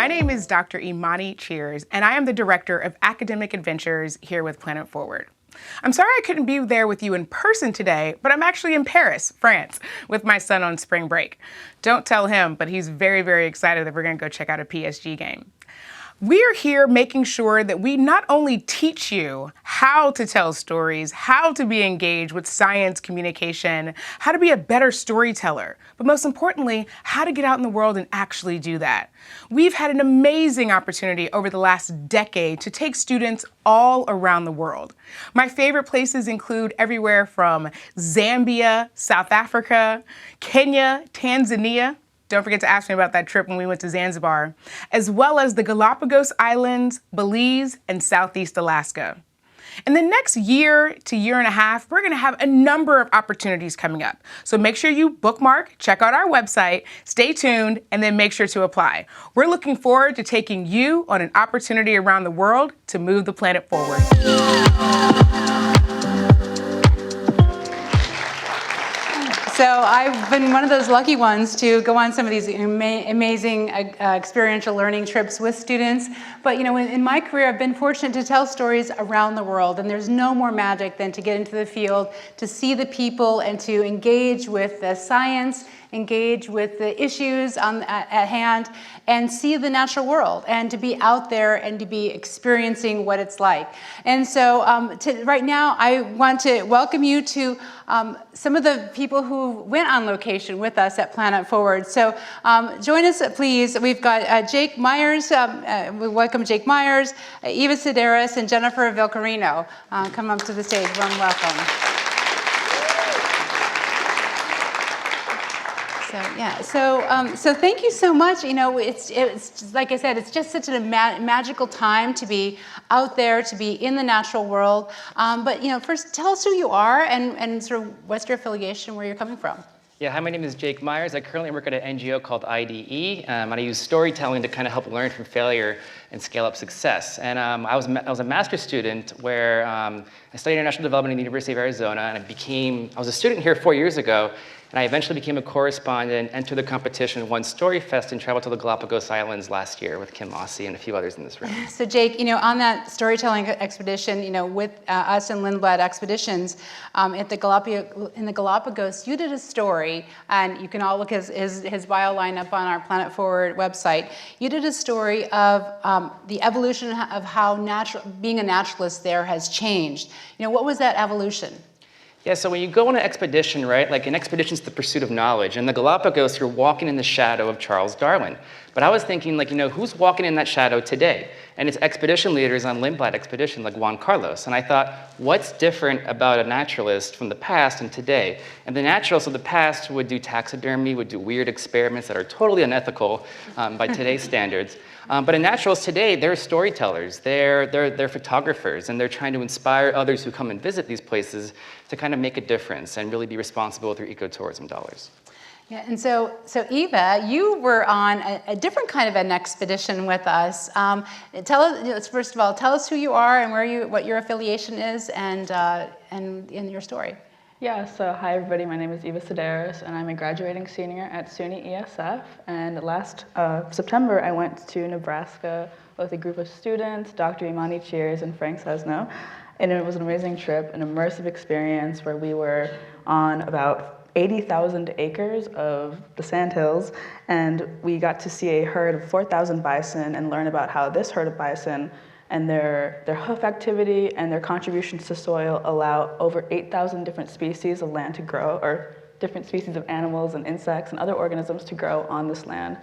name is Dr. Imani Cheers, and I am the Director of Academic Adventures here with Planet Forward. I'm sorry I couldn't be there with you in person today, but I'm actually in Paris, France, with my son on spring break. Don't tell him, but he's very, very excited that we're going to go check out a PSG game. We're here making sure that we not only teach you how to tell stories, how to be engaged with science communication, how to be a better storyteller, but most importantly, how to get out in the world and actually do that. We've had an amazing opportunity over the last decade to take students all around the world. My favorite places include everywhere from Zambia, South Africa, Kenya, Tanzania. Don't forget to ask me about that trip when we went to Zanzibar, as well as the Galapagos Islands, Belize, and Southeast Alaska. In the next year to year and a half, we're going to have a number of opportunities coming up. So make sure you bookmark, check out our website, stay tuned, and then make sure to apply. We're looking forward to taking you on an opportunity around the world to move the planet forward. So I've been one of those lucky ones to go on some of these amazing experiential learning trips with students. But in my career, I've been fortunate to tell stories around the world, and there's no more magic than to get into the field, to see the people, and to engage with the science, engage with the issues at hand, and see the natural world, and to be out there and to be experiencing what it's like. And so right now, I want to welcome you to some of the people who went on location with us at Planet Forward. So join us, please. We've got Jake Myers. We welcome Jake Myers, Eva Sedaris, and Jennifer Vilcarino. Come up to the stage. Warm welcome. So thank you so much. It's like I said, it's just such a magical time to be out there, to be in the natural world. But first, tell us who you are and sort of what's your affiliation, where you're coming from. Yeah, hi, my name is Jake Myers. I currently work at an NGO called IDE, and I use storytelling to kind of help learn from failure and scale up success. And I was a master's student where I studied international development at the University of Arizona, and I was a student here 4 years ago. And I eventually became a correspondent, entered the competition, won StoryFest, and traveled to the Galapagos Islands last year with Kim Mossy and a few others in this room. So Jake, on that storytelling expedition, with us and Lindblad Expeditions, in the Galapagos, you did a story, and you can all look at his bio line up on our Planet Forward website. You did a story of the evolution of how being a naturalist there has changed. What was that evolution? Yeah, so when you go on an expedition, right, like an expedition is the pursuit of knowledge. In the Galapagos, you're walking in the shadow of Charles Darwin. But I was thinking, who's walking in that shadow today? And it's expedition leaders on Lindblad expedition, like Juan Carlos. And I thought, what's different about a naturalist from the past and today? And the naturalists of the past would do taxidermy, would do weird experiments that are totally unethical by today's standards. But in naturalists today, they're storytellers, they're photographers, and they're trying to inspire others who come and visit these places to kind of make a difference and really be responsible with their ecotourism dollars. Yeah, and so Eva, you were on a different kind of an expedition with us. Tell us, first of all, tell us who you are and what your affiliation is, and in your story. Yeah, so hi everybody, my name is Eva Sedaris, and I'm a graduating senior at SUNY ESF. And last September, I went to Nebraska with a group of students, Dr. Imani Cheers and Frank Sesno. And it was an amazing trip, an immersive experience where we were on about 80,000 acres of the sandhills, and we got to see a herd of 4,000 bison and learn about how this herd of bison and their hoof activity and their contributions to soil allow over 8,000 different species of land to grow, or different species of animals and insects and other organisms to grow on this land.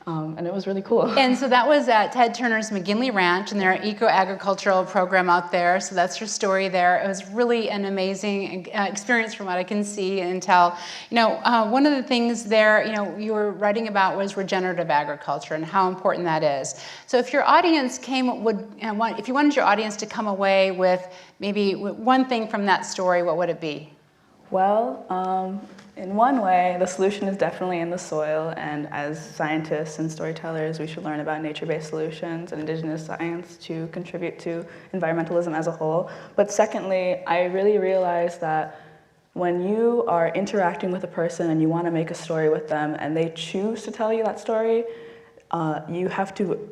And it was really cool. And so that was at Ted Turner's McGinley Ranch and their eco-agricultural program out there. So that's your story there. It was really an amazing experience from what I can see and tell. One of the things there, you were writing about was regenerative agriculture and how important that is. So if your audience if you wanted your audience to come away with maybe one thing from that story, what would it be? Well, in one way, the solution is definitely in the soil, and as scientists and storytellers, we should learn about nature-based solutions and indigenous science to contribute to environmentalism as a whole. But secondly, I really realized that when you are interacting with a person and you want to make a story with them and they choose to tell you that story, you have to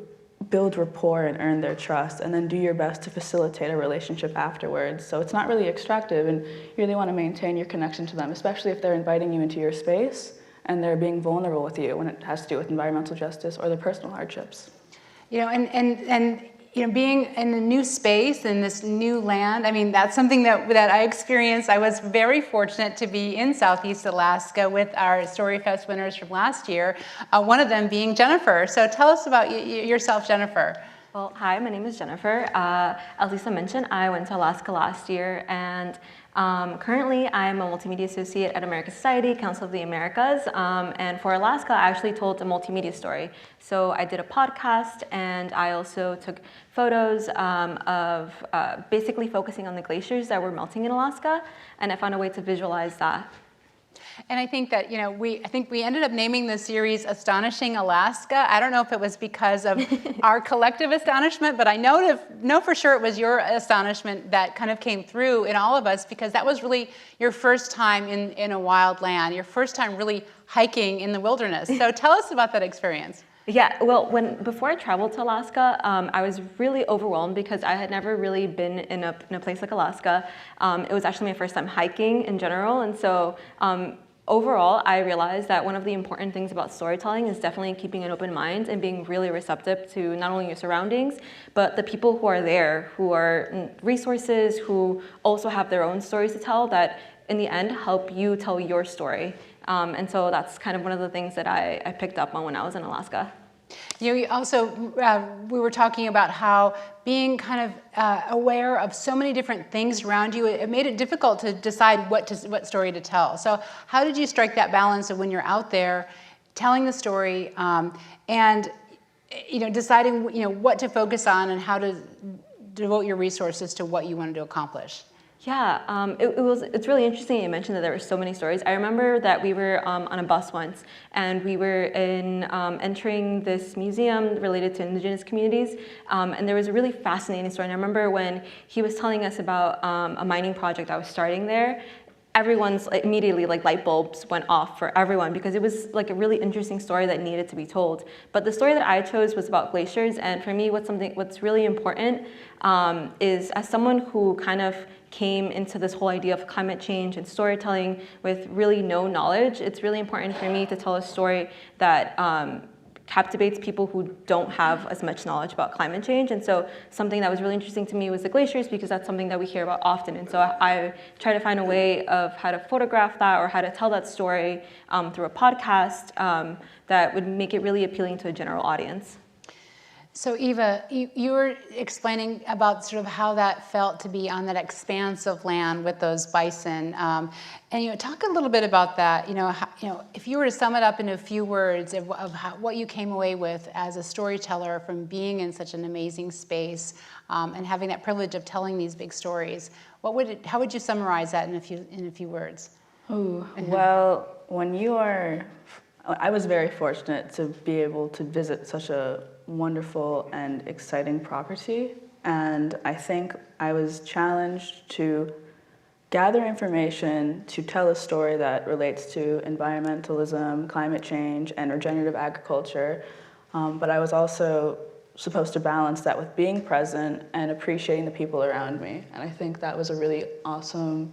build rapport and earn their trust, and then do your best to facilitate a relationship afterwards. So it's not really extractive, and you really want to maintain your connection to them, especially if they're inviting you into your space and they're being vulnerable with you when it has to do with environmental justice or their personal hardships. And being in a new space, in this new land, I mean, that's something that I experienced. I was very fortunate to be in Southeast Alaska with our StoryFest winners from last year, one of them being Jennifer. So tell us about yourself, Jennifer. Well, hi, my name is Jennifer. As Lisa mentioned, I went to Alaska last year, and currently I'm a multimedia associate at American Society, Council of the Americas, and for Alaska, I actually told a multimedia story. So I did a podcast, and I also took photos of basically focusing on the glaciers that were melting in Alaska, and I found a way to visualize that. And I think that, I think we ended up naming the series Astonishing Alaska. I don't know if it was because of our collective astonishment, but I know for sure it was your astonishment that kind of came through in all of us, because that was really your first time in a wild land, your first time really hiking in the wilderness. So tell us about that experience. Yeah, well, before I traveled to Alaska, I was really overwhelmed because I had never really been in a place like Alaska. It was actually my first time hiking in general, and so overall, I realized that one of the important things about storytelling is definitely keeping an open mind and being really receptive to not only your surroundings, but the people who are there, who are resources, who also have their own stories to tell that in the end help you tell your story. And so that's kind of one of the things that I picked up on when I was in Alaska. You also, we were talking about how being kind of aware of so many different things around you, it made it difficult to decide what story to tell. So how did you strike that balance of when you're out there telling the story and deciding what to focus on and how to devote your resources to what you wanted to accomplish? Yeah, it's really interesting you mentioned that there were so many stories. I remember that we were on a bus once, and we were entering this museum related to indigenous communities, and there was a really fascinating story. And I remember when he was telling us about a mining project that was starting there, everyone's immediately light bulbs went off for everyone because it was like a really interesting story that needed to be told. But the story that I chose was about glaciers, and for me, what's really important is, as someone who kind of came into this whole idea of climate change and storytelling with really no knowledge, it's really important for me to tell a story that captivates people who don't have as much knowledge about climate change. And so something that was really interesting to me was the glaciers, because that's something that we hear about often. And so I try to find a way of how to photograph that or how to tell that story through a podcast that would make it really appealing to a general audience. So Eva, you were explaining about sort of how that felt to be on that expanse of land with those bison, and talk a little bit about that. If you were to sum it up in a few words of what you came away with as a storyteller from being in such an amazing space and having that privilege of telling these big stories, how would you summarize that in a few words? Oh, well, I was very fortunate to be able to visit such a wonderful and exciting property, and I think I was challenged to gather information to tell a story that relates to environmentalism, climate change, and regenerative agriculture, but I was also supposed to balance that with being present and appreciating the people around me, and I think that was a really awesome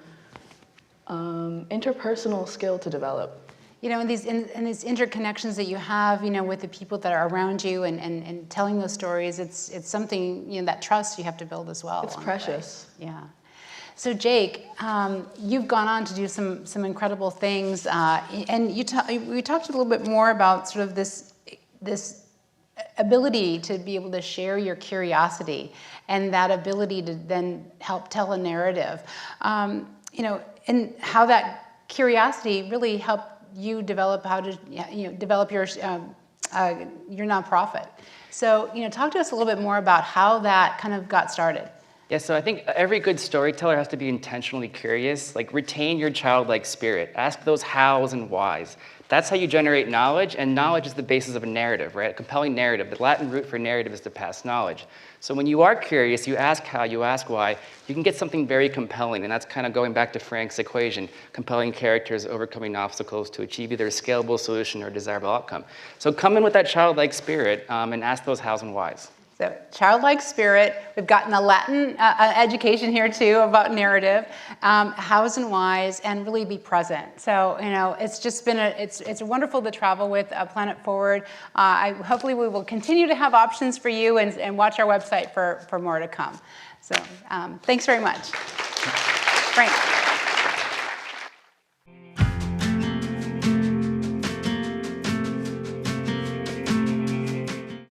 interpersonal skill to develop. And these interconnections that you have, with the people that are around you and telling those stories, it's something, that trust you have to build as well. It's precious. Yeah. So Jake, you've gone on to do some incredible things, and we talked a little bit more about sort of this ability to be able to share your curiosity and that ability to then help tell a narrative, and how that curiosity really helped you develop how to develop your nonprofit. So talk to us a little bit more about how that kind of got started. Yeah, so I think every good storyteller has to be intentionally curious, retain your childlike spirit, ask those hows and whys, That's how you generate knowledge, and knowledge is the basis of a narrative, right? A compelling narrative. The Latin root for narrative is to pass knowledge. So when you are curious, you ask how, you ask why, you can get something very compelling, and that's kind of going back to Frank's equation, compelling characters overcoming obstacles to achieve either a scalable solution or a desirable outcome. So come in with that childlike spirit and ask those hows and whys. So childlike spirit, we've gotten a Latin education here too about narrative, hows and whys, and really be present. So, it's just been it's wonderful to travel with Planet Forward. Hopefully we will continue to have options for you and watch our website for more to come. So thanks very much. Frank.